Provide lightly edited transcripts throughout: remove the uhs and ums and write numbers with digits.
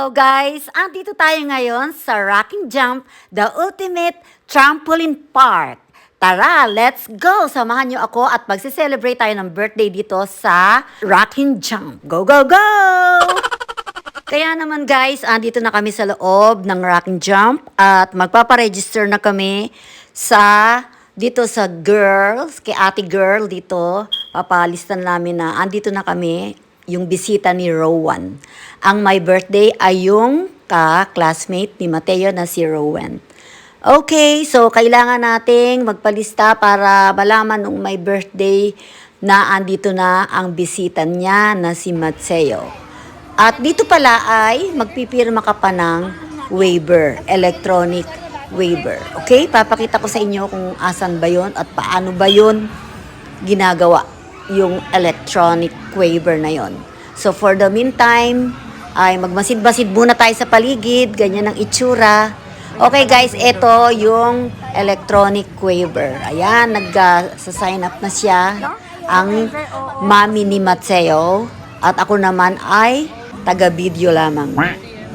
Hello guys! Andito tayo ngayon sa Rocking Jump, the ultimate trampoline park. Tara, let's go! Samahan niyo ako at magse-celebrate tayo ng birthday dito sa Rocking Jump. Go, go, go! Kaya naman guys, andito na kami sa loob ng Rocking Jump at magpaparegister na kami dito sa girls, kay ate girl dito. Papalistan namin na andito na kami yung bisita ni Rowan. Ang my birthday ay yung ka-classmate ni Mateo na si Rowan. Okay, so kailangan nating magpalista para malaman nung my birthday na andito na ang bisita niya na si Mateo. At dito pala ay magpipirma ka pa ng waiver, electronic waiver. Okay, papakita ko sa inyo kung asan ba yun at paano ba yun ginagawa yung electronic waiver na yon. So for the meantime, ay magmasid-masid muna tayo sa paligid, ganyan ang itsura. Okay guys, ito yung electronic waiver. Ayan, nag-sign up na siya, ang mami ni Mateo, at ako naman ay taga-video lamang.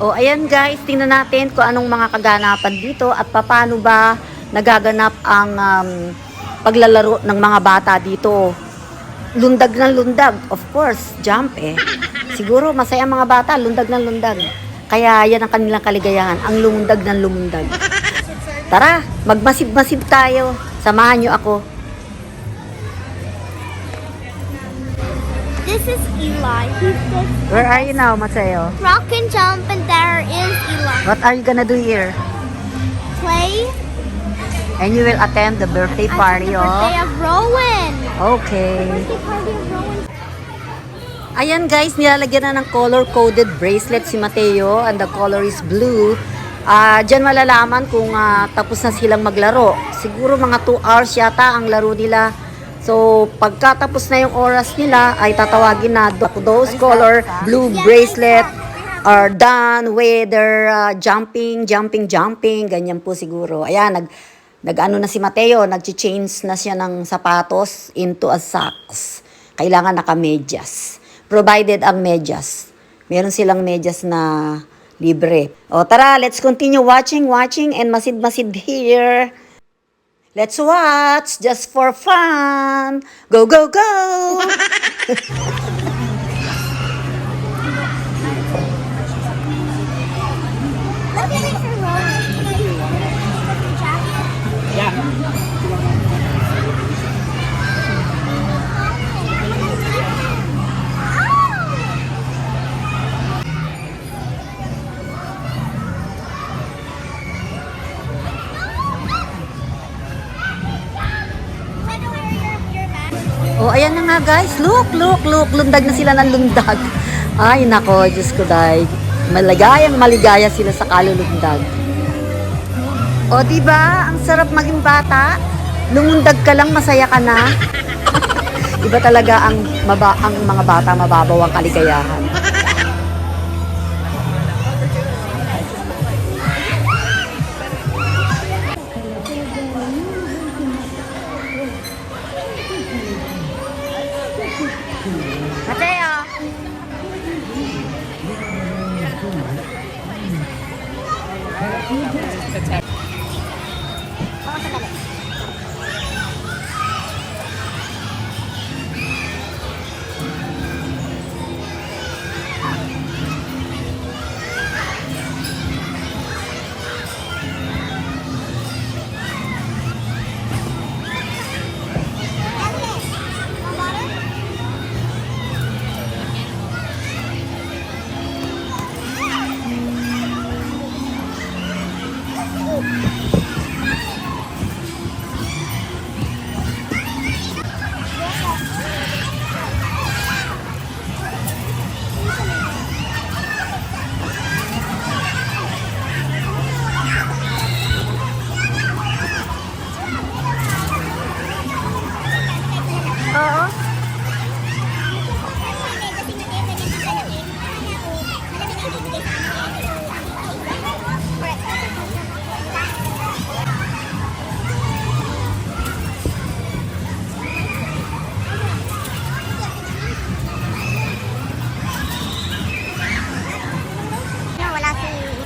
O ayan guys, tingnan natin kung anong mga kaganapan dito at paano ba nagaganap ang paglalaro ng mga bata dito. Lundag ng lundag, of course, jump eh. Siguro masaya mga bata, lundag ng lundag. Kaya yan ang kanilang kaligayahan, ang lumundag ng lumundag. Tara, magmasid-masid tayo. Samahan niyo ako. This is Eli. He's just Where are you now, Mateo? rock and jump, and there is Eli. What are you gonna do here? Play And you will attend the birthday party the birthday of... of Rowan. Okay. Birthday party of Rowan. Ayan guys, nilalagyan na ng color-coded bracelet si Mateo and the color is blue. Diyan malalaman kung tapos na silang maglaro. Siguro mga 2 hours yata ang laro nila. So, pagkatapos na yung oras nila, ay tatawagin na those color blue bracelet are done with their jumping. Ganyan po siguro. Ayan, nag-ano na si Mateo, nag-change na siya ng sapatos into a socks. Kailangan naka-medyas. Provided ang medyas. Meron silang medyas na libre. O tara, let's continue watching and masid-masid here. Let's watch just for fun. Go, go, go! Look at it for Rowan. Oh, ayan na nga guys. Look. Lundag na sila ng lundag. Ay, nako, Diyos ko dahi. Maligaya sila sa kalulundag. O, diba? Ang sarap maging bata. Lumundag ka lang, masaya ka na. Iba talaga ang mga bata mababaw ang kaligayahan. Mateo!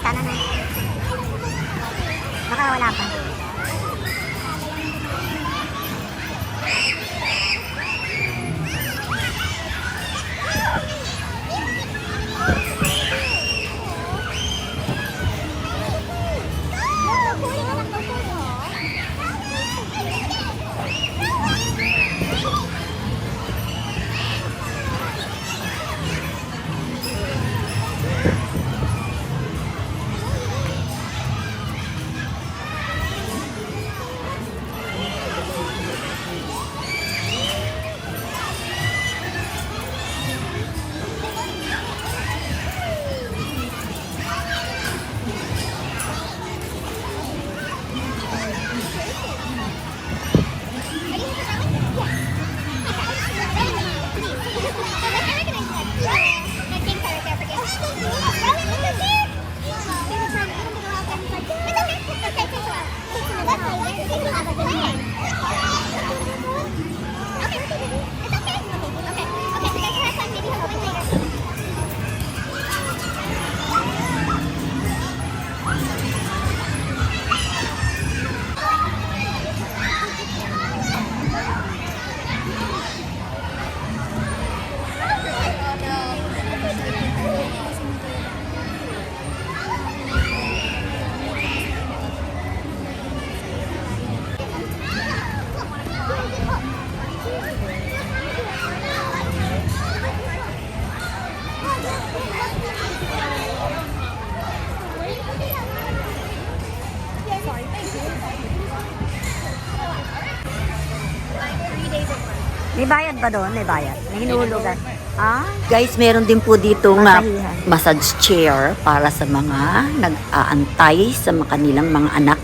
Sana na. Baka wala pa. May bayad ba doon? May bayad. May hinulugan. Ah, Guys, meron din po dito nga Masahihan. massage chair para sa mga nag-aantay sa kanilang mga anak.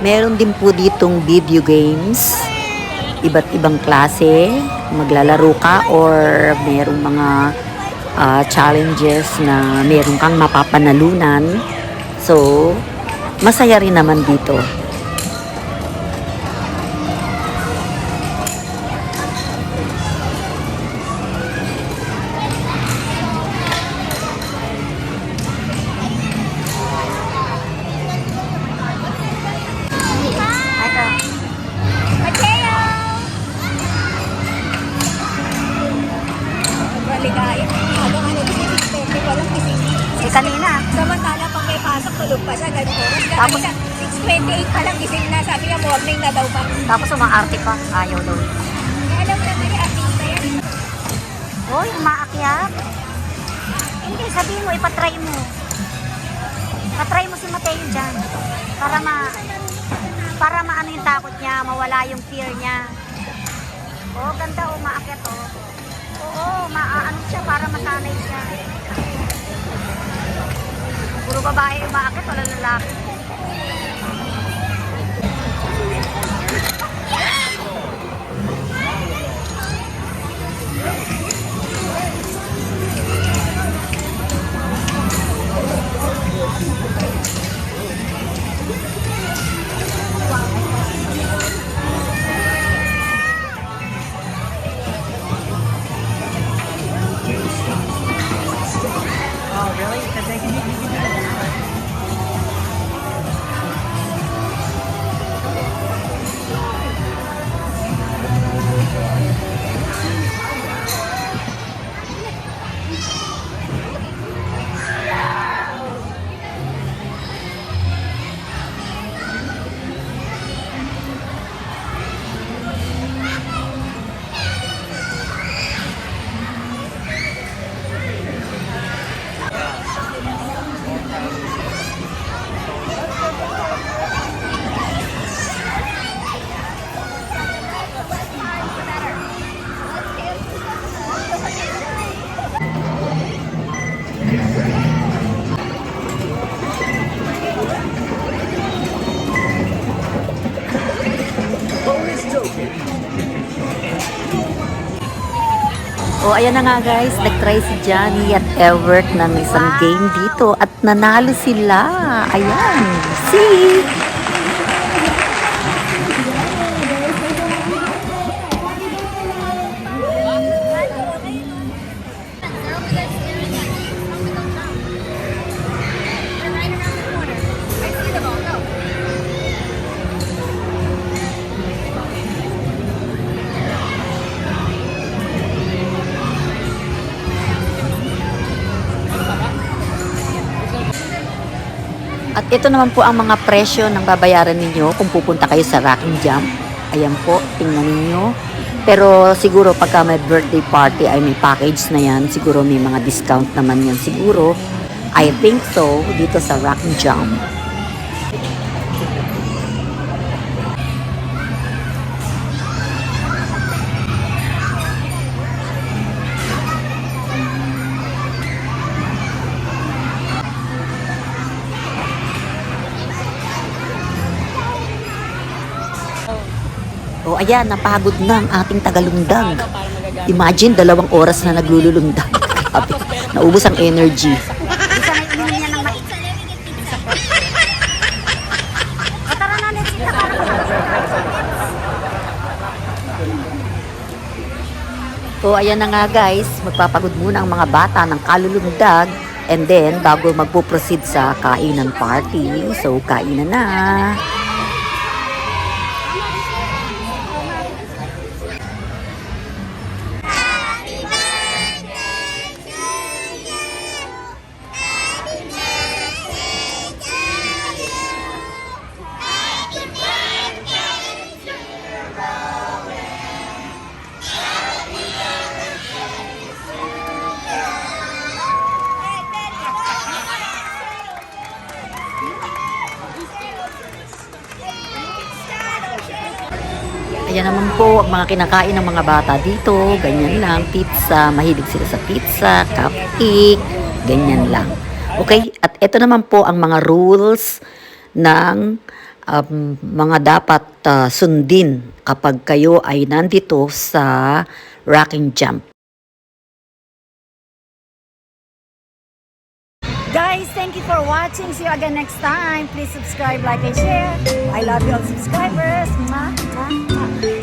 Meron din po ditong video games, iba't ibang klase, maglalaro ka or merong mga challenges na meron kang mapapanalunan. So, masaya rin naman dito. ito. Mateo! Maligaya. Habang ano, kasi walang gising. Eh, kanina. Samantala pag may pasok, tulog pa siya, ganun oras. Tapos- Kanina, 6:28 pa lang gising na. Sabi niya, morning na daw pa. Tapos umaarte pa. Ayaw daw. Eh, alam mo naman niya, artista yan. Hoy, umaakyat. Hindi, sabihin mo, ipatry mo. Patry mo si Mateo dyan. Para maano yung takot niya, mawala yung fear niya. Oh, ganda, umaakyat, oh. Oo, maaano siya para masanay siya. Puro babae umaakyat, wala lalaki. O, ayan na nga guys, nag-try si Johnny at Everett ng isang game dito at nanalo sila. Ayan, see? At ito naman po ang mga presyo ng babayaran ninyo kung pupunta kayo sa Rocking Jump. Ayan po, tingnan ninyo. Pero siguro pagka may birthday party ay may package na yan. Siguro may mga discount naman yan siguro. I think so, dito sa Rocking Jump. O ayan, napagod na ang ating tagalundag. Imagine, 2 oras na naglululundag. Grabe, naubos ang energy. Isa na inumin niya ng mais. O tara na, let's eat. So ayan na nga guys, magpapagod muna ang mga bata ng kalulundag. And then, bago magpo-proceed sa kainan party. So, kainan na. Ayan naman po ang mga kinakain ng mga bata dito. Ganyan lang, pizza. Mahilig sila sa pizza, cupcake, ganyan lang. Okay, at ito naman po ang mga rules ng mga dapat sundin kapag kayo ay nandito sa Rocking Jump. Guys, thank you for watching. See you again next time. Please subscribe, like, and share. I love you all subscribers. Mwah, mwah, mwah.